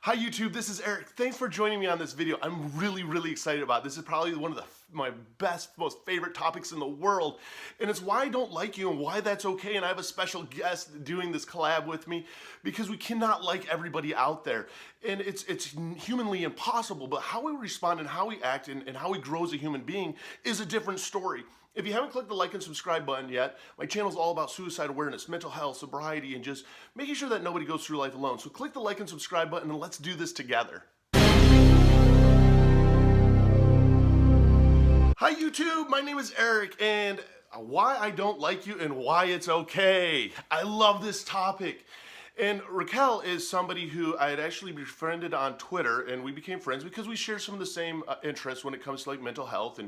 Hi YouTube, this is Eric. Thanks for joining me on this video. I'm really excited about it. This is probably one of my best, most favorite topics in the world. And it's why I don't like you and why that's okay. And I have a special guest doing this collab with me because we cannot like everybody out there. And it's humanly impossible, but how we respond and how we act and how we grow as a human being is a different story. If you haven't clicked the like and subscribe button yet, my channel is all about suicide awareness, mental health, sobriety, and just making sure that nobody goes through life alone. So click the like and subscribe button and let's do this together. Hi YouTube, my name is Eric, and why I don't like you and why it's okay. I love this topic. And Raquel is somebody who I had actually befriended on Twitter, and we became friends because we share some of the same interests when it comes to like mental health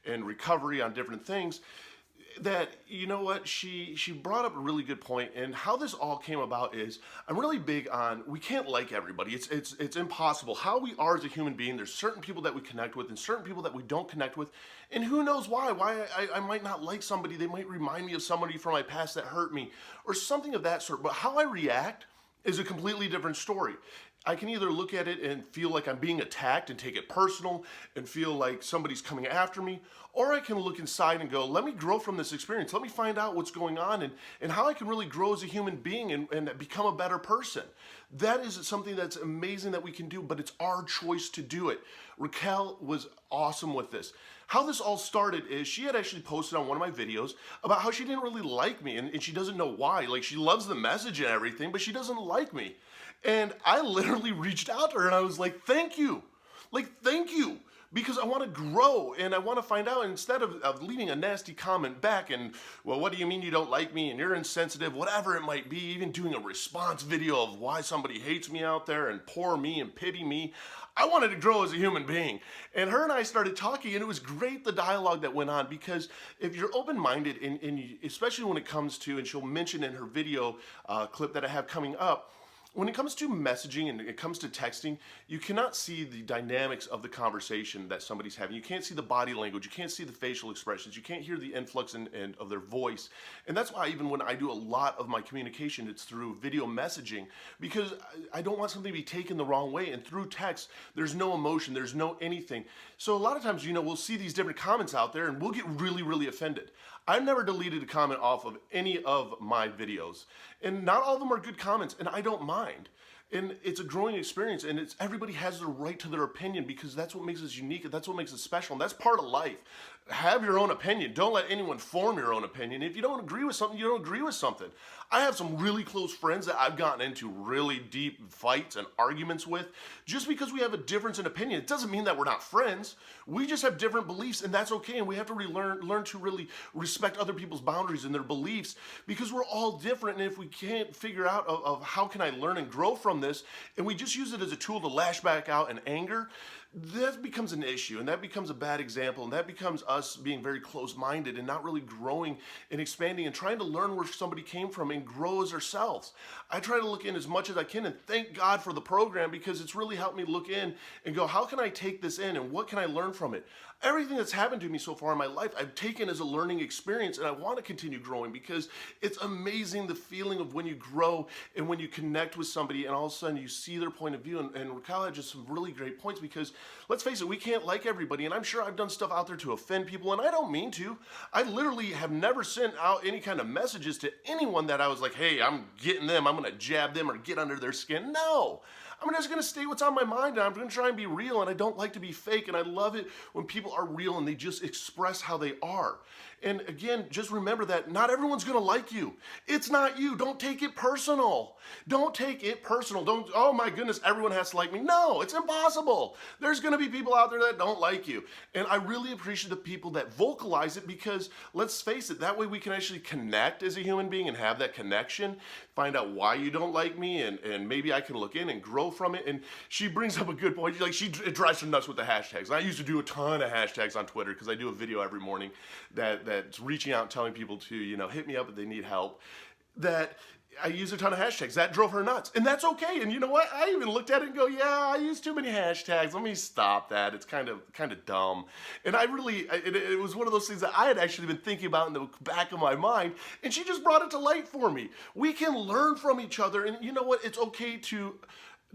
and recovery on different things. That, you know what, she brought up a really good point, and how this all came about is I'm really big on we can't like everybody. It's impossible. How we are as a human being, there's certain people that we connect with and certain people that we don't connect with, and who knows why I might not like somebody. They might remind me of somebody from my past that hurt me or something of that sort, but how I react is a completely different story. I can either look at it and feel like I'm being attacked and take it personal and feel like somebody's coming after me, or I can look inside and go, let me grow from this experience. Let me find out what's going on and how I can really grow as a human being and become a better person. That is something that's amazing that we can do, but it's our choice to do it. Raquel was awesome with this. How this all started is she had actually posted on one of my videos about how she didn't really like me and she doesn't know why. Like, she loves the message and everything, but she doesn't like me. And I literally reached out to her and I was like, thank you. Like, thank you. Because I want to grow and I want to find out, instead of leaving a nasty comment back and, well, what do you mean you don't like me and you're insensitive, whatever it might be, even doing a response video of why somebody hates me out there and poor me and pity me. I wanted to grow as a human being. And her and I started talking, and it was great, the dialogue that went on, because if you're open-minded, and especially when it comes to, and she'll mention in her video clip that I have coming up, when it comes to messaging and it comes to texting, you cannot see the dynamics of the conversation that somebody's having. You can't see the body language. You can't see the facial expressions. You can't hear the influx of their voice. And that's why even when I do a lot of my communication, it's through video messaging, because I don't want something to be taken the wrong way. And through text, there's no emotion. There's no anything. So a lot of times, we'll see these different comments out there and we'll get really offended. I've never deleted a comment off of any of my videos. And not all of them are good comments, and I don't mind. And it's a growing experience, and everybody has the right to their opinion, because that's what makes us unique, and that's what makes us special, and that's part of life. Have your own opinion. Don't let anyone form your own opinion. If you don't agree with something, you don't agree with something. I have some really close friends that I've gotten into really deep fights and arguments with just because we have a difference in opinion. It doesn't mean that we're not friends. We just have different beliefs, and that's okay, and we have to learn to really respect other people's boundaries and their beliefs, because we're all different. And if we can't figure out of how can I learn and grow from this, and we just use it as a tool to lash back out in anger, that becomes an issue, and that becomes a bad example, and that becomes us being very close-minded and not really growing and expanding and trying to learn where somebody came from and grow as ourselves. I try to look in as much as I can, and thank God for the program, because it's really helped me look in and go, how can I take this in and what can I learn from it? Everything that's happened to me so far in my life, I've taken as a learning experience, and I want to continue growing, because it's amazing the feeling of when you grow and when you connect with somebody and all of a sudden you see their point of view. And Raquel had just some really great points, because let's face it, we can't like everybody, and I'm sure I've done stuff out there to offend people, and I don't mean to. I literally have never sent out any kind of messages to anyone that I was like, hey, I'm getting them, I'm going to jab them or get under their skin. No. I'm just going to state what's on my mind, and I'm going to try and be real, and I don't like to be fake, and I love it when people are real and they just express how they are. And again, just remember that not everyone's going to like you. It's not you. Don't take it personal. Don't take it personal. Don't, oh my goodness, everyone has to like me. No, it's impossible. There's going to be people out there that don't like you. And I really appreciate the people that vocalize it, because let's face it, that way we can actually connect as a human being and have that connection, find out why you don't like me, and maybe I can look in and grow from it. And she brings up a good point. It drives her nuts with the hashtags. And I used to do a ton of hashtags on Twitter, because I do a video every morning that's reaching out and telling people to, hit me up if they need help. That I use a ton of hashtags. That drove her nuts. And that's okay. And you know what? I even looked at it and go, yeah, I use too many hashtags. Let me stop that. It's kind of dumb. And it was one of those things that I had actually been thinking about in the back of my mind. And she just brought it to light for me. We can learn from each other. And you know what? It's okay to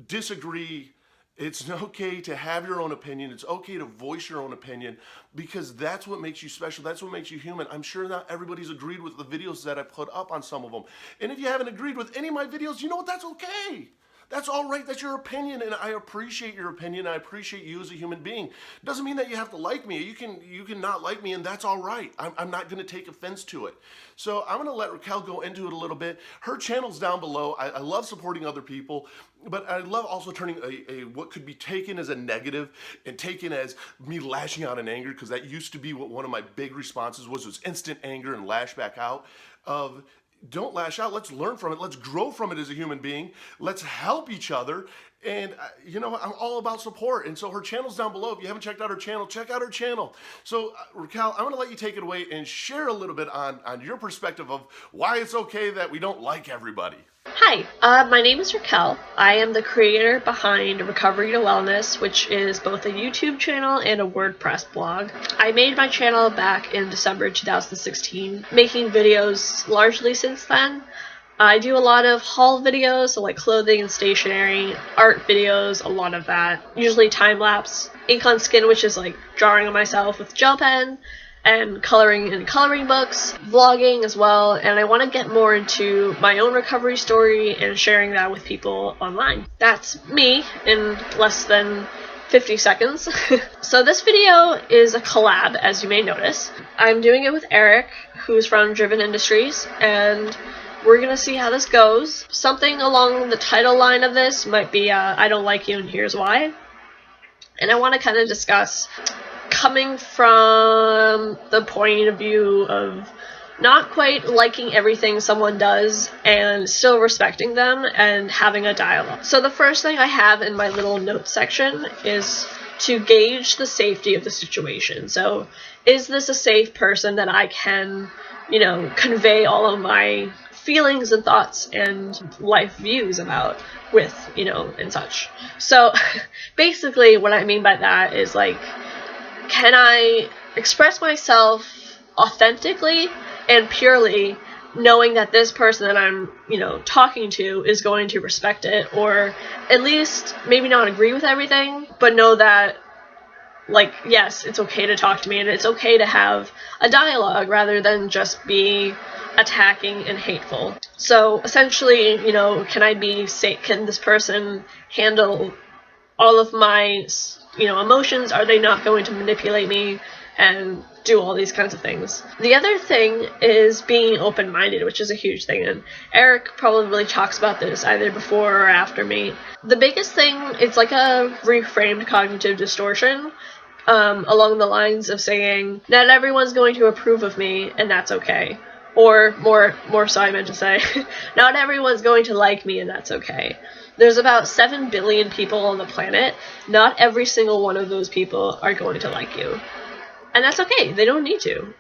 disagree. It's okay to have your own opinion. It's okay to voice your own opinion because that's what makes you special. That's what makes you human. I'm sure not everybody's agreed with the videos that I put up on some of them. And if you haven't agreed with any of my videos, you know what? That's okay. That's all right. That's your opinion, and I appreciate your opinion. I appreciate you as a human being. Doesn't mean that you have to like me. You can not like me, and that's all right. I'm not going to take offense to it. So I'm going to let Raquel go into it a little bit. Her channel's down below. I love supporting other people, but I love also turning a what could be taken as a negative and taken as me lashing out in anger, because that used to be what one of my big responses was instant anger and lash back out of. Don't lash out. Let's learn from it. Let's grow from it as a human being. Let's help each other. And, I'm all about support. And so her channel's down below. If you haven't checked out her channel, check out her channel. So, Raquel, I'm going to let you take it away and share a little bit on your perspective of why it's okay that we don't like everybody. Hi, my name is Raquel. I am the creator behind Recovery to Wellness, which is both a YouTube channel and a WordPress blog. I made my channel back in December 2016, making videos largely since then. I do a lot of haul videos, so like clothing and stationery, art videos, a lot of that, usually time-lapse, ink on skin, which is like drawing on myself with gel pen, and coloring in coloring books, vlogging as well, and I want to get more into my own recovery story and sharing that with people online. That's me in less than 50 seconds. So this video is a collab, as you may notice. I'm doing it with Eric, who's from Driven Industries, and we're gonna see how this goes. Something along the title line of this might be, I don't like you and here's why. And I want to kind of discuss coming from the point of view of not quite liking everything someone does and still respecting them and having a dialogue. So the first thing I have in my little notes section is to gauge the safety of the situation. So is this a safe person that I can, convey all of my feelings and thoughts and life views about with, and such. So basically what I mean by that is like, can I express myself authentically and purely knowing that this person that I'm, talking to is going to respect it, or at least maybe not agree with everything, but know that, like, yes, it's okay to talk to me and it's okay to have a dialogue rather than just be attacking and hateful. So essentially, can I be safe? Can this person handle all of my, emotions? Are they not going to manipulate me and do all these kinds of things? The other thing is being open-minded, which is a huge thing, and Eric probably talks about this either before or after me. The biggest thing, it's like a reframed cognitive distortion, along the lines of saying, not everyone's going to approve of me, and that's okay. Or more so I meant to say, not everyone's going to like me, and that's okay. There's about 7 billion people on the planet. Not every single one of those people are going to like you. And that's okay. They don't need to.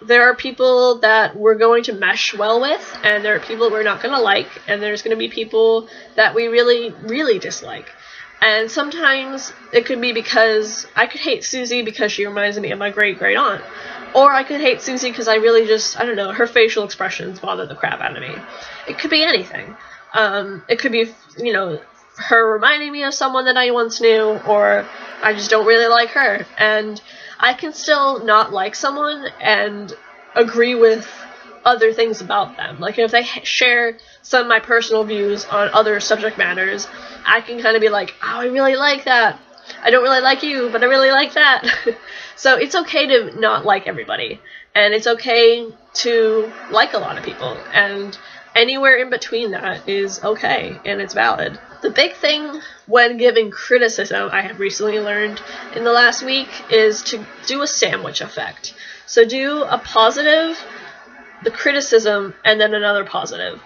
There are people that we're going to mesh well with, and there are people we're not going to like, and there's going to be people that we really, really dislike. And sometimes it could be because I could hate Susie because she reminds me of my great-great-aunt. Or I could hate Susie because I really just, her facial expressions bother the crap out of me. It could be anything. It could be, her reminding me of someone that I once knew, or I just don't really like her. And I can still not like someone and agree with other things about them. Like if they share some of my personal views on other subject matters, I can kind of be like, oh, I really like that. I don't really like you, but I really like that. So it's okay to not like everybody. And it's okay to like a lot of people. And anywhere in between that is okay, and it's valid. The big thing when giving criticism, I have recently learned in the last week, is to do a sandwich effect. So do a positive, the criticism, and then another positive.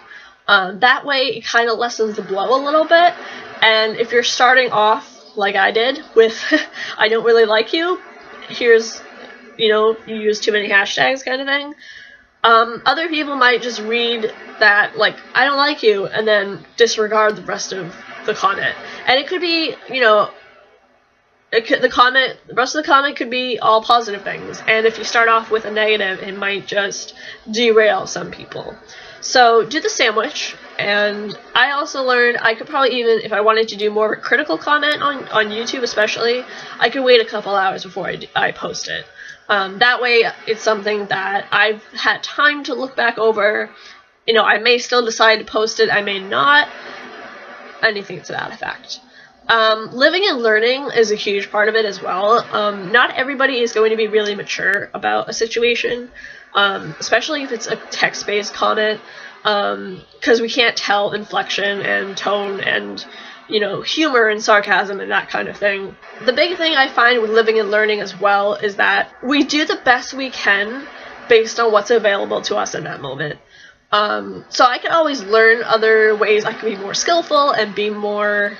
That way it kind of lessens the blow a little bit. And if you're starting off like I did with, I don't really like you, here's, you use too many hashtags kind of thing. Other people might just read that, like, I don't like you, and then disregard the rest of the comment. And it could be, the rest of the comment could be all positive things. And if you start off with a negative, it might just derail some people. So do the sandwich. And I also learned I could probably, even if I wanted to do more of a critical comment on YouTube especially, I could wait a couple hours before I post it. That way it's something that I've had time to look back over. You know, I may still decide to post it, I may not. Anything to that effect. Living and learning is a huge part of it as well. Not everybody is going to be really mature about a situation, especially if it's a text-based comment, because we can't tell inflection and tone and, you know, humor and sarcasm and that kind of thing. The big thing I find with living and learning as well is that we do the best we can based on what's available to us in that moment. So I can always learn other ways I can be more skillful and be more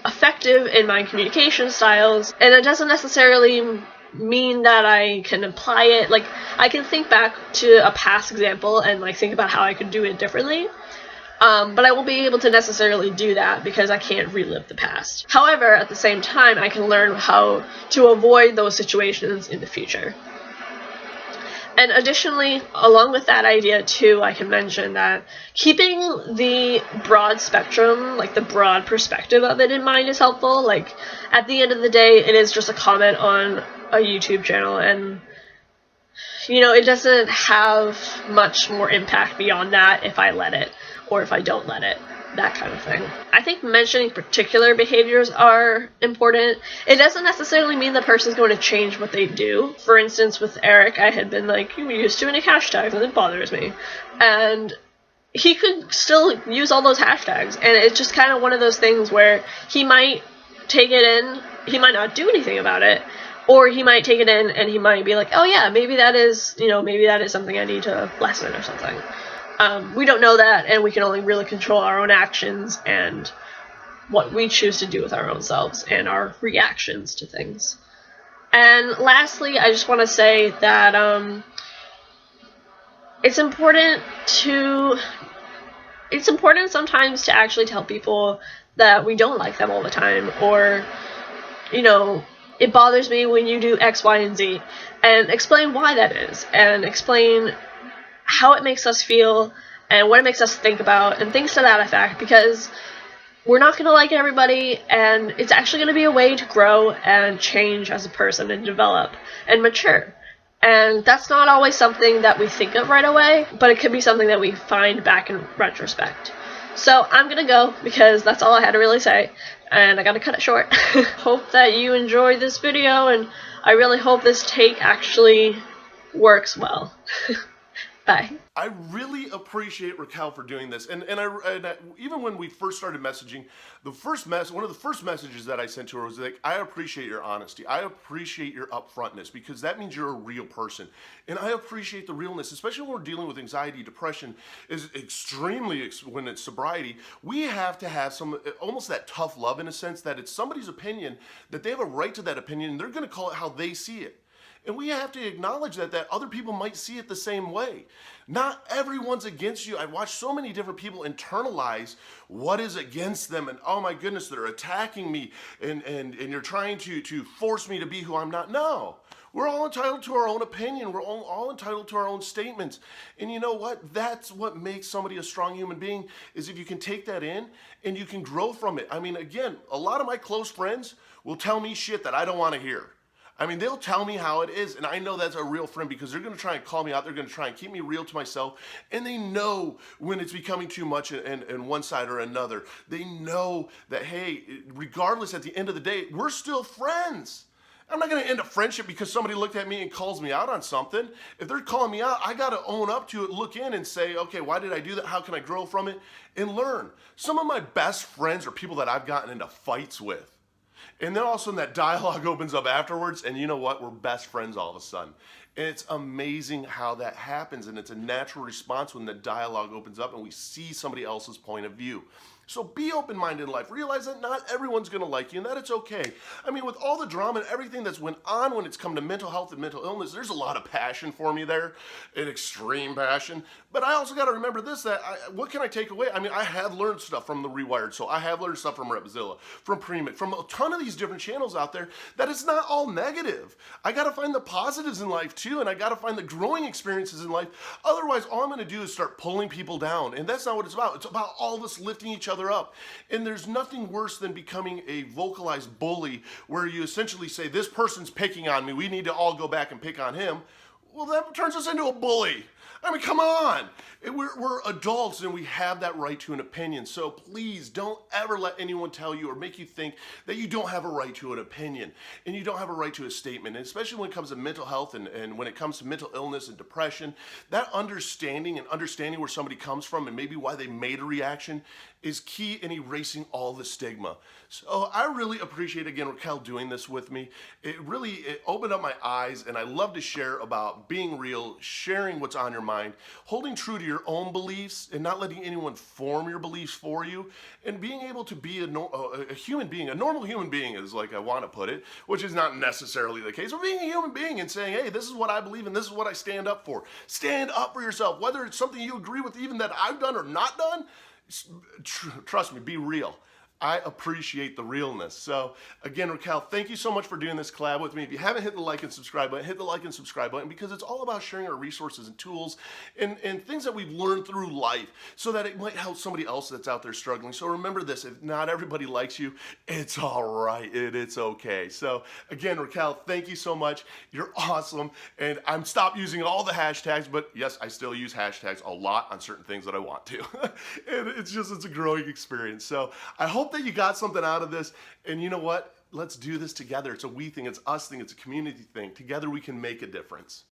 effective in my communication styles, and it doesn't necessarily mean that I can apply it. Like, I can think back to a past example and like think about how I could do it differently, but I won't be able to necessarily do that because I can't relive the past. However, at the same time, I can learn how to avoid those situations in the future. And additionally, along with that idea too, I can mention that keeping the broad spectrum, like the broad perspective of it in mind is helpful. Like, at the end of the day, it is just a comment on a YouTube channel, and, you know, it doesn't have much more impact beyond that if I let it, or if I don't let it. That kind of thing. I think mentioning particular behaviors are important. It doesn't necessarily mean the person's going to change what they do. For instance, with Eric, I had been like, you used too many hashtags and it bothers me. And he could still use all those hashtags. And it's just kind of one of those things where he might take it in, he might not do anything about it, or he might take it in and he might be like, oh yeah, maybe that is, you know, maybe that is something I need to lessen or something. We don't know that, and we can only really control our own actions and what we choose to do with our own selves and our reactions to things. And lastly, I just want to say that it's important sometimes to actually tell people that we don't like them all the time, or, you know, it bothers me when you do X, Y, and Z, and explain why that is, and explain how it makes us feel and what it makes us think about and things to that effect, because we're not going to like everybody, and it's actually going to be a way to grow and change as a person and develop and mature. And that's not always something that we think of right away, but it could be something that we find back in retrospect. So I'm going to go because that's all I had to really say, and I got to cut it short. Hope that you enjoyed this video, and I really hope this take actually works well. Bye. I really appreciate Raquel for doing this, and I even when we first started messaging, one of the first messages that I sent to her was like, I appreciate your honesty, I appreciate your upfrontness, because that means you're a real person, and I appreciate the realness, especially when we're dealing with anxiety, depression is extremely, when it's sobriety, we have to have some, almost that tough love in a sense, that it's somebody's opinion, that they have a right to that opinion, and they're going to call it how they see it. And we have to acknowledge that other people might see it the same way. Not everyone's against you. I watch so many different people internalize what is against them, and oh my goodness, they're attacking me, and you're trying to force me to be who I'm not. No, we're all entitled to our own opinion. We're all entitled to our own statements. And you know what? That's what makes somebody a strong human being, is if you can take that in and you can grow from it. I mean, again, a lot of my close friends will tell me shit that I don't want to hear. I mean, they'll tell me how it is, and I know that's a real friend, because they're going to try and call me out. They're going to try and keep me real to myself, and they know when it's becoming too much in one side or another. They know that, hey, regardless, at the end of the day, we're still friends. I'm not going to end a friendship because somebody looked at me and calls me out on something. If they're calling me out, I got to own up to it, look in and say, okay, why did I do that? How can I grow from it? And learn. Some of my best friends are people that I've gotten into fights with. And then all of a sudden that dialogue opens up afterwards, and you know what? We're best friends all of a sudden. And it's amazing how that happens, and it's a natural response when the dialogue opens up and we see somebody else's point of view. So be open-minded in life. Realize that not everyone's going to like you and that it's okay. I mean, with all the drama and everything that's went on when it's come to mental health and mental illness, there's a lot of passion for me there, an extreme passion. But I also got to remember this, that what can I take away? I mean, I have learned stuff from The Rewired Soul. I have learned stuff from Repzilla, from Premit, from a ton of these different channels out there, that it's not all negative. I got to find the positives in life too, and I got to find the growing experiences in life. Otherwise, all I'm going to do is start pulling people down. And that's not what it's about. It's about all of us lifting each other up. And there's nothing worse than becoming a vocalized bully where you essentially say, this person's picking on me, we need to all go back and pick on him. Well, that turns us into a bully. I mean, come on. We're adults and we have that right to an opinion. So please don't ever let anyone tell you or make you think that you don't have a right to an opinion and you don't have a right to a statement. And especially when it comes to mental health and when it comes to mental illness and depression, that understanding where somebody comes from and maybe why they made a reaction is key in erasing all the stigma. So I really appreciate, again, Raquel doing this with me. It opened up my eyes, and I love to share about being real, sharing what's on your mind, holding true to your own beliefs and not letting anyone form your beliefs for you, and being able to be a human being. A normal human being is like I want to put it, which is not necessarily the case, but being a human being and saying, hey, this is what I believe and this is what I stand up for. Stand up for yourself, whether it's something you agree with even that I've done or not done. Trust me, be real. I appreciate the realness. So again, Raquel, thank you so much for doing this collab with me. If you haven't hit the like and subscribe button, hit the like and subscribe button, because it's all about sharing our resources and tools and things that we've learned through life so that it might help somebody else that's out there struggling. So remember this, if not everybody likes you, it's all right. It's okay. So again, Raquel, thank you so much. You're awesome. And I'm stopped using all the hashtags, but yes, I still use hashtags a lot on certain things that I want to. And it's a growing experience. So I hope that you got something out of this, and you know what? Let's do this together. It's a we thing, it's us thing, it's a community thing. Together we can make a difference.